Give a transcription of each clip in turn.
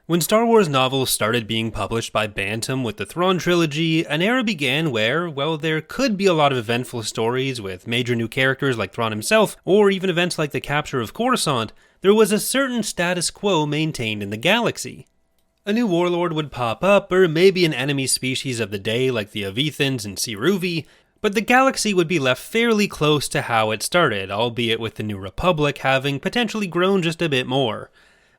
When Star Wars novels started being published by Bantam with the Thrawn trilogy, an era began where, well, there could be a lot of eventful stories with major new characters like Thrawn himself, or even events like the capture of Coruscant. There was a certain status quo maintained in the galaxy. A new warlord would pop up, or maybe an enemy species of the day like the Avethans and Siruvi, but the galaxy would be left fairly close to how it started, albeit with the New Republic having potentially grown just a bit more.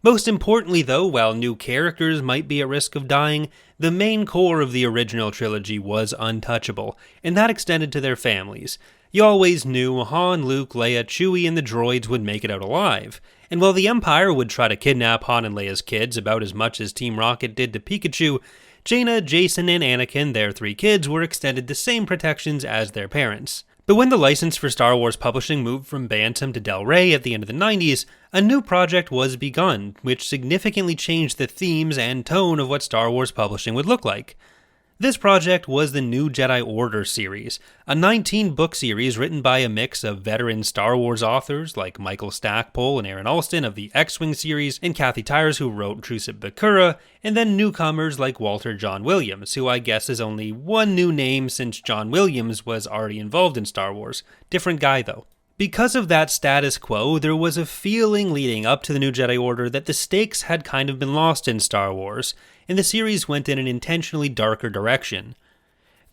Most importantly though, while new characters might be at risk of dying, the main core of the original trilogy was untouchable, and that extended to their families. You always knew Han, Luke, Leia, Chewie, and the droids would make it out alive. And while the Empire would try to kidnap Han and Leia's kids about as much as Team Rocket did to Pikachu, Jaina, Jason, and Anakin, their three kids, were extended the same protections as their parents. But when the license for Star Wars publishing moved from Bantam to Del Rey at the end of the 90s, a new project was begun, which significantly changed the themes and tone of what Star Wars publishing would look like. This project was the new Jedi Order series, a 19-book series written by a mix of veteran Star Wars authors like Michael Stackpole and Aaron Alston of the X-Wing series, and Kathy Tyers, who wrote Trusip Bakura, and then newcomers like Walter John Williams, who I guess is only one new name since John Williams was already involved in Star Wars. Different guy though. Because of that status quo, there was a feeling leading up to the new Jedi Order that the stakes had kind of been lost in Star Wars, and the series went in an intentionally darker direction.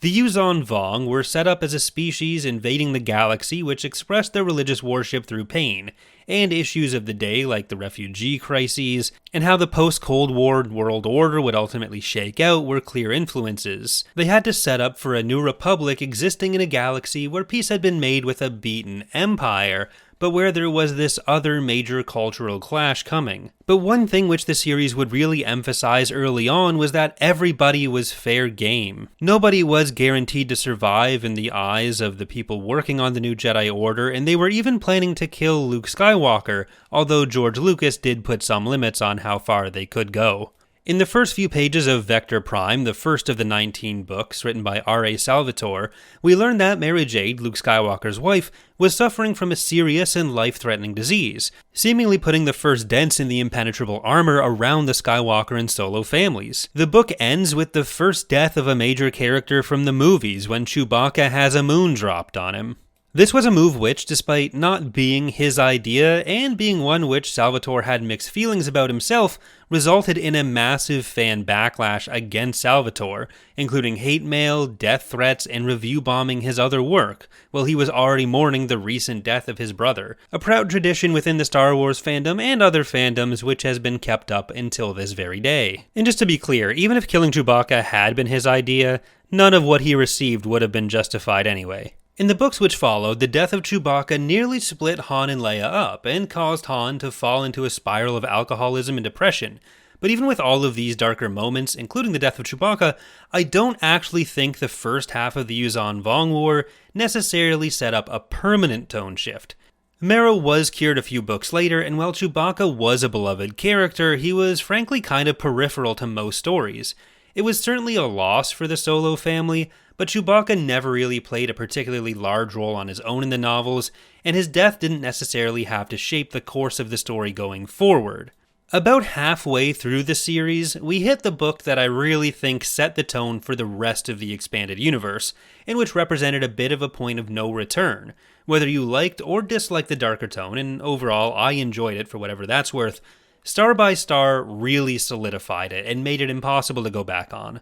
The Yuuzhan Vong were set up as a species invading the galaxy which expressed their religious worship through pain, and issues of the day like the refugee crises, and how the post-Cold War world order would ultimately shake out were clear influences. They had to set up for a new republic existing in a galaxy where peace had been made with a beaten empire, but where there was this other major cultural clash coming. But one thing which the series would really emphasize early on was that everybody was fair game. Nobody was guaranteed to survive in the eyes of the people working on the new Jedi Order, and they were even planning to kill Luke Skywalker, although George Lucas did put some limits on how far they could go. In the first few pages of Vector Prime, the first of the 19 books written by R.A. Salvatore, we learn that Mary Jade, Luke Skywalker's wife, was suffering from a serious and life-threatening disease, seemingly putting the first dents in the impenetrable armor around the Skywalker and Solo families. The book ends with the first death of a major character from the movies when Chewbacca has a moon dropped on him. This was a move which, despite not being his idea and being one which Salvatore had mixed feelings about himself, resulted in a massive fan backlash against Salvatore, including hate mail, death threats, and review bombing his other work, while he was already mourning the recent death of his brother, a proud tradition within the Star Wars fandom and other fandoms which has been kept up until this very day. And just to be clear, even if killing Chewbacca had been his idea, none of what he received would have been justified anyway. In the books which followed, the death of Chewbacca nearly split Han and Leia up, and caused Han to fall into a spiral of alcoholism and depression. But even with all of these darker moments, including the death of Chewbacca, I don't actually think the first half of the Yuuzhan Vong War necessarily set up a permanent tone shift. Mero was cured a few books later, and while Chewbacca was a beloved character, he was frankly kind of peripheral to most stories. It was certainly a loss for the Solo family, but Chewbacca never really played a particularly large role on his own in the novels, and his death didn't necessarily have to shape the course of the story going forward. About halfway through the series, we hit the book that I really think set the tone for the rest of the expanded universe, and which represented a bit of a point of no return. Whether you liked or disliked the darker tone, and overall I enjoyed it for whatever that's worth, Star by Star really solidified it and made it impossible to go back on.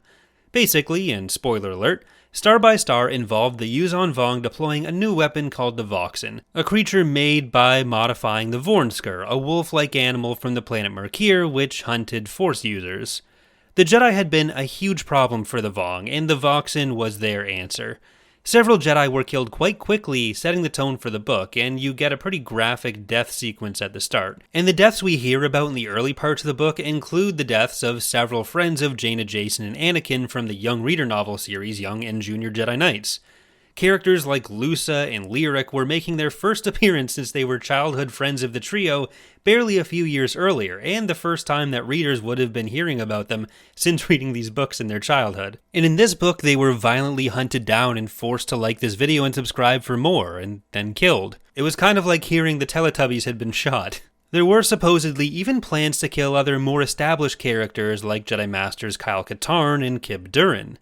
Basically, and spoiler alert, Star by Star involved the Yuuzhan Vong deploying a new weapon called the Voxen, a creature made by modifying the Vornskr, a wolf-like animal from the planet Merkir which hunted Force users. The Jedi had been a huge problem for the Vong, and the Voxen was their answer. Several Jedi were killed quite quickly, setting the tone for the book, and you get a pretty graphic death sequence at the start. And the deaths we hear about in the early parts of the book include the deaths of several friends of Jaina, Jason, and Anakin from the young reader novel series Young and Junior Jedi Knights. Characters like Lusa and Lyric were making their first appearance since they were childhood friends of the trio barely a few years earlier, and the first time that readers would have been hearing about them since reading these books in their childhood. And in this book, they were violently hunted down and forced to like this video and subscribe for more, and then killed. It was kind of like hearing the Teletubbies had been shot. There were supposedly even plans to kill other more established characters like Jedi Masters Kyle Katarn and Kib Durin.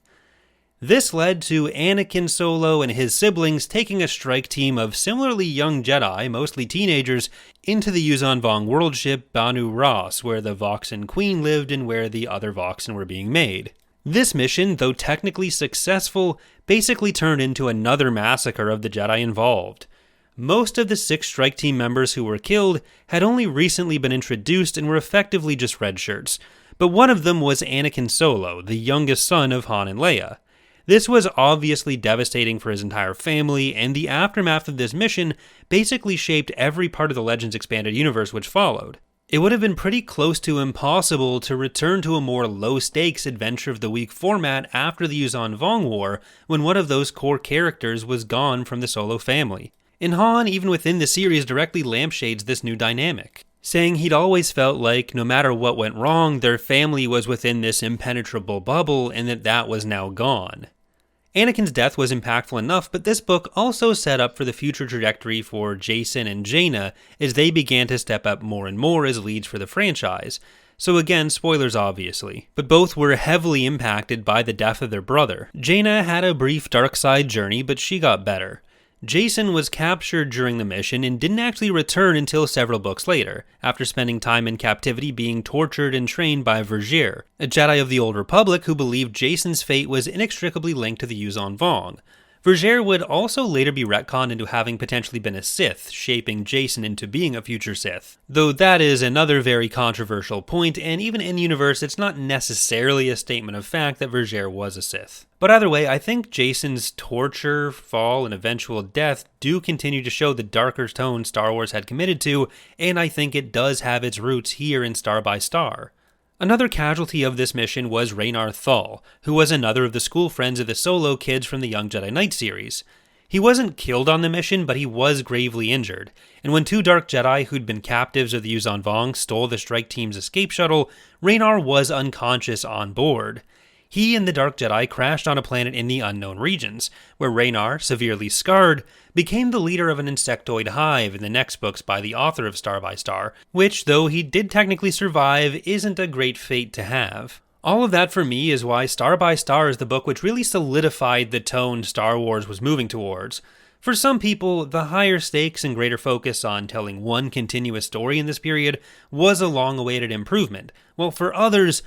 This led to Anakin Solo and his siblings taking a strike team of similarly young Jedi, mostly teenagers, into the Yuuzhan Vong world ship Banu Ras, where the Voxan Queen lived and where the other Voxan were being made. This mission, though technically successful, basically turned into another massacre of the Jedi involved. Most of the 6 strike team members who were killed had only recently been introduced and were effectively just red shirts, but one of them was Anakin Solo, the youngest son of Han and Leia. This was obviously devastating for his entire family, and the aftermath of this mission basically shaped every part of the Legends expanded universe which followed. It would have been pretty close to impossible to return to a more low-stakes Adventure of the Week format after the Yuuzhan Vong War when one of those core characters was gone from the Solo family. And Han, even within the series, directly lampshades this new dynamic, saying he'd always felt like no matter what went wrong, their family was within this impenetrable bubble and that was now gone. Anakin's death was impactful enough, but this book also set up for the future trajectory for Jacen and Jaina as they began to step up more and more as leads for the franchise. So again, spoilers obviously, but both were heavily impacted by the death of their brother. Jaina had a brief dark side journey, but she got better. Jacen was captured during the mission and didn't actually return until several books later, after spending time in captivity being tortured and trained by Vergere, a Jedi of the Old Republic who believed Jacen's fate was inextricably linked to the Yuuzhan Vong. Vergere would also later be retconned into having potentially been a Sith, shaping Jacen into being a future Sith. Though that is another very controversial point, and even in-universe it's not necessarily a statement of fact that Vergere was a Sith. But either way, I think Jacen's torture, fall, and eventual death do continue to show the darker tone Star Wars had committed to, and I think it does have its roots here in Star by Star. Another casualty of this mission was Raynar Thal, who was another of the school friends of the Solo kids from the Young Jedi Knight series. He wasn't killed on the mission, but he was gravely injured, and when 2 Dark Jedi who'd been captives of the Yuuzhan Vong stole the strike team's escape shuttle, Raynar was unconscious on board. He and the Dark Jedi crashed on a planet in the unknown regions, where Raynar, severely scarred, became the leader of an insectoid hive in the next books by the author of Star by Star, which, though he did technically survive, isn't a great fate to have. All of that for me is why Star by Star is the book which really solidified the tone Star Wars was moving towards. For some people, the higher stakes and greater focus on telling one continuous story in this period was a long-awaited improvement, while for others,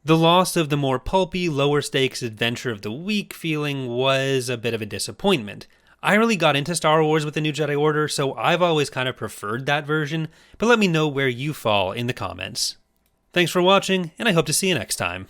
the loss of the more pulpy, lower-stakes Adventure of the Week feeling was a bit of a disappointment. I really got into Star Wars with the New Jedi Order, so I've always kind of preferred that version, but let me know where you fall in the comments. Thanks for watching, and I hope to see you next time.